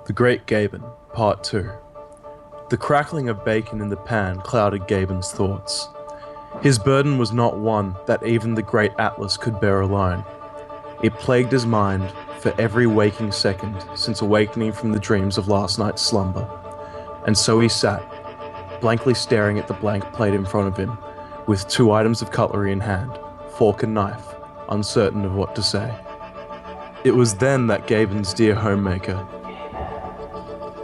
The Great Gaben, Part 2. The crackling of bacon in the pan clouded Gaben's thoughts. His burden was not one that even the great Atlas could bear alone. It plagued his mind for every waking second since awakening from the dreams of last night's slumber. And so he sat, blankly staring at the blank plate in front of him, with two items of cutlery in hand, fork and knife, uncertain of what to say. It was then that Gaben's dear homemaker,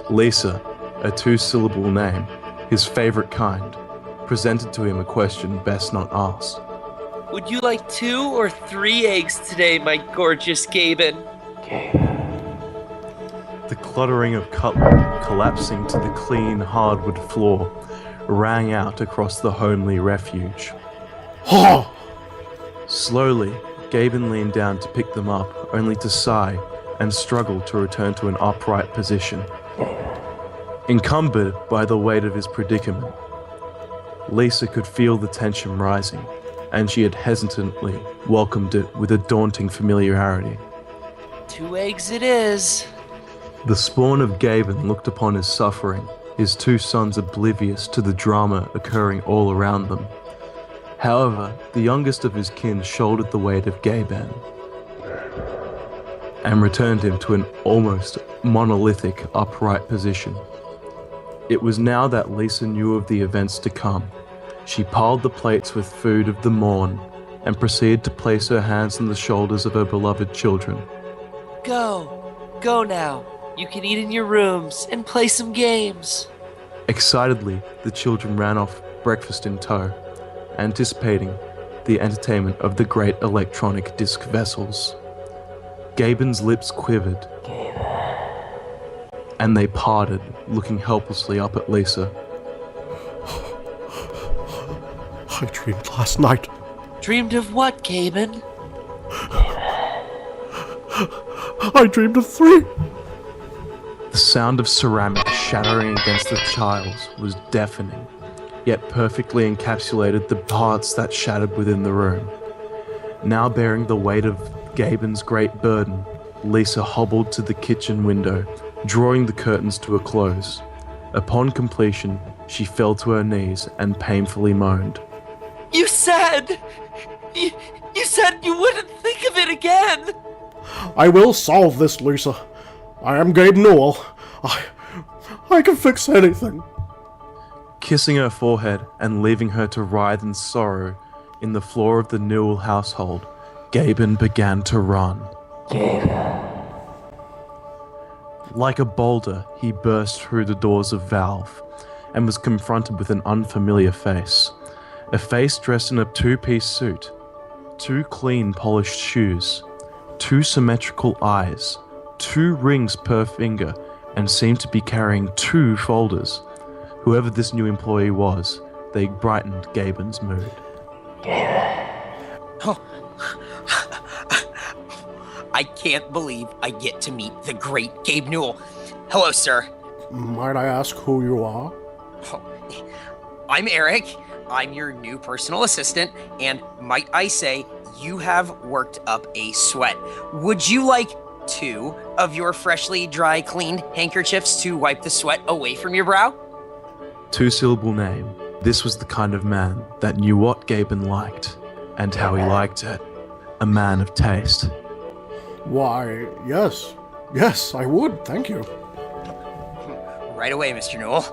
Lisa, a two-syllable name, his favourite kind, presented to him a question best not asked. Would you like 2 or 3 eggs today, my gorgeous Gaben? The cluttering of cutlery collapsing to the clean hardwood floor rang out across the homely refuge. Oh! Slowly, Gaben leaned down to pick them up, only to sigh and struggle to return to an upright position. Encumbered by the weight of his predicament, Lisa could feel the tension rising, and she had hesitantly welcomed it with a daunting familiarity. 2 eggs it is. The spawn of Gaben looked upon his suffering, his two sons oblivious to the drama occurring all around them. However, the youngest of his kin shouldered the weight of Gaben and returned him to an almost monolithic upright position. It was now that Lisa knew of the events to come. She piled the plates with food of the morn and proceeded to place her hands on the shoulders of her beloved children. Go now. You can eat in your rooms and play some games. Excitedly, the children ran off, breakfast in tow, anticipating the entertainment of the great electronic disc vessels. Gaben's lips quivered, and they parted, looking helplessly up at Lisa. I dreamed last night. Dreamed of what, Gaben? I dreamed of 3. The sound of ceramic shattering against the tiles was deafening, yet perfectly encapsulated the parts that shattered within the room. Now bearing the weight of Gaben's great burden, Lisa hobbled to the kitchen window, drawing the curtains to a close. Upon completion, she fell to her knees and painfully moaned. You said you wouldn't think of it again. I will solve this, Lisa. I am Gabe Newell. I can fix anything. Kissing her forehead and leaving her to writhe in sorrow in the floor of the Newell household, Gaben began to run. Like a boulder, he burst through the doors of Valve and was confronted with an unfamiliar face. A face dressed in a 2-piece suit, 2 clean polished shoes, 2 symmetrical eyes, 2 rings per finger, and seemed to be carrying 2 folders. Whoever this new employee was, they brightened Gaben's mood. Oh. I can't believe I get to meet the great Gabe Newell. Hello, sir. Might I ask who you are? Oh, I'm Eric. I'm your new personal assistant, and might I say, you have worked up a sweat. Would you like 2 of your freshly dry cleaned handkerchiefs to wipe the sweat away from your brow? Two-syllable name. This was the kind of man that knew what Gaben liked, and how he liked it. A man of taste. Why, yes. Yes, I would, thank you. Right away, Mr. Newell.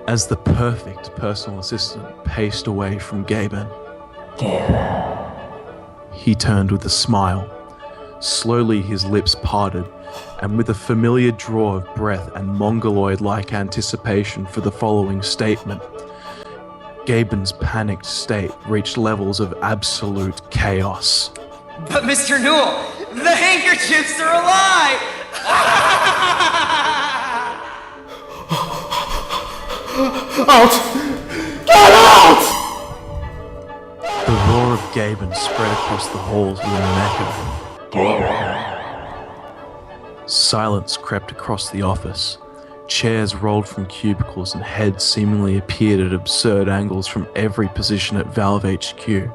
As the perfect personal assistant paced away from Gaben, he turned with a smile. Slowly his lips parted, and with a familiar draw of breath and mongoloid-like anticipation for the following statement, Gaben's panicked state reached levels of absolute chaos. But Mr. Newell, the handkerchiefs are alive! Out! Get out! The roar of Gaben spread across the halls with an echo. Silence crept across the office. Chairs rolled from cubicles and heads seemingly appeared at absurd angles from every position at Valve HQ.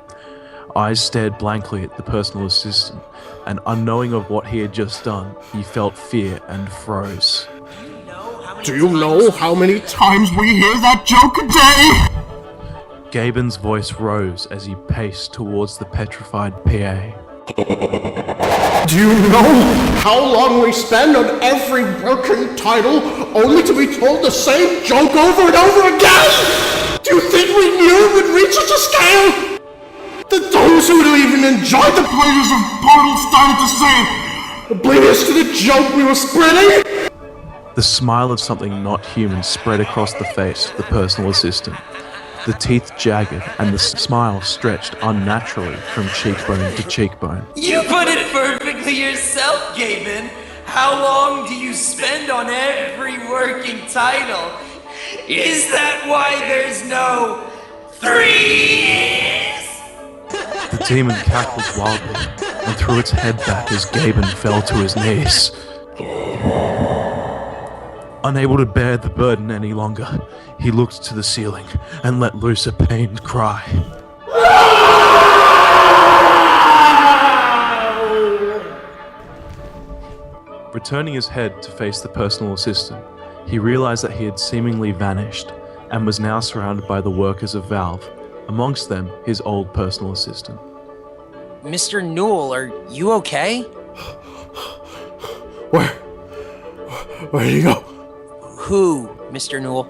Eyes stared blankly at the personal assistant, and unknowing of what he had just done, he felt fear and froze. Do you know how many times we hear that joke a day? Gaben's voice rose as he paced towards the petrified PA. Do you know how long we spend on every working title only to be told the same joke over and over again? Do you think we knew it would reach such a scale? That those who would even enjoy the pleasures of Portal started to say, oblivious to the joke we were spreading? The smile of something not human spread across the face of the personal assistant. The teeth jagged and the smile stretched unnaturally from cheekbone to cheekbone. You put it perfectly yourself, Gaben. How long do you spend on every working title? Is that why there's no threes? The demon cackled wildly and threw its head back as Gaben fell to his knees. Unable to bear the burden any longer, he looked to the ceiling and let loose a pained cry. Returning his head to face the personal assistant, he realized that he had seemingly vanished and was now surrounded by the workers of Valve, amongst them his old personal assistant. Mr. Newell, are you okay? Where did he go? Who, Mr. Newell?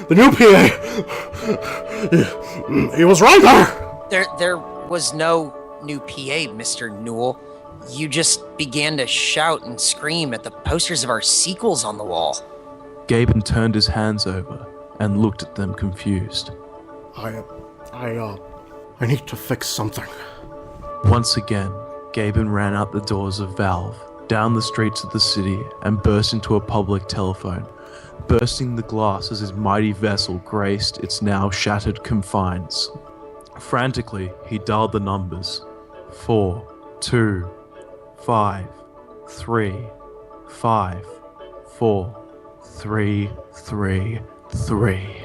The new PA! He was right there! There was no new PA, Mr. Newell. You just began to shout and scream at the posters of our sequels on the wall. Gaben turned his hands over and looked at them confused. I need to fix something. Once again, Gaben ran out the doors of Valve, down the streets of the city, and burst into a public telephone, bursting the glass as his mighty vessel graced its now shattered confines. Frantically, he dialed the numbers. 4, 2, 5, 3, 5, 4, 3, 3, 3.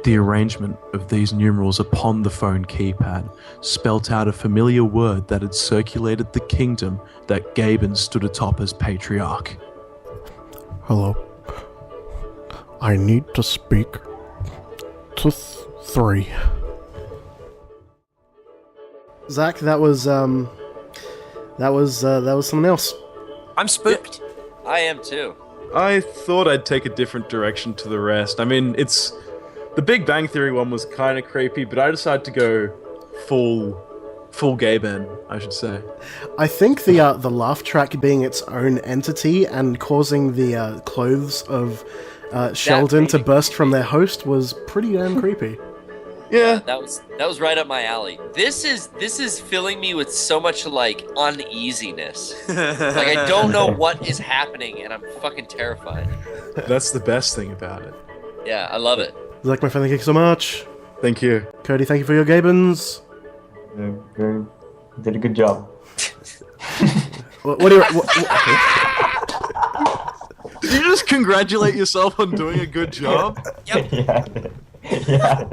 The arrangement of these numerals upon the phone keypad spelt out a familiar word that had circulated the kingdom that Gaben stood atop as patriarch. Hello. I need to speak to 3. Zach, that was something else. I'm spooked. I am too. I thought I'd take a different direction to the rest. I mean, the Big Bang Theory one was kind of creepy, but I decided to go full Gaben, I should say. I think the laugh track being its own entity and causing the clothes of Sheldon to burst from their host was pretty damn creepy. Yeah. That was right up my alley. This is filling me with so much like uneasiness. Like I don't know what is happening and I'm fucking terrified. That's the best thing about it. Yeah, I love it. Zach, my friend, thank you so much. Thank you. Cody, thank you for your Gabens. Very did a good job. What do you... Did you just congratulate yourself on doing a good job? Yep. Yeah.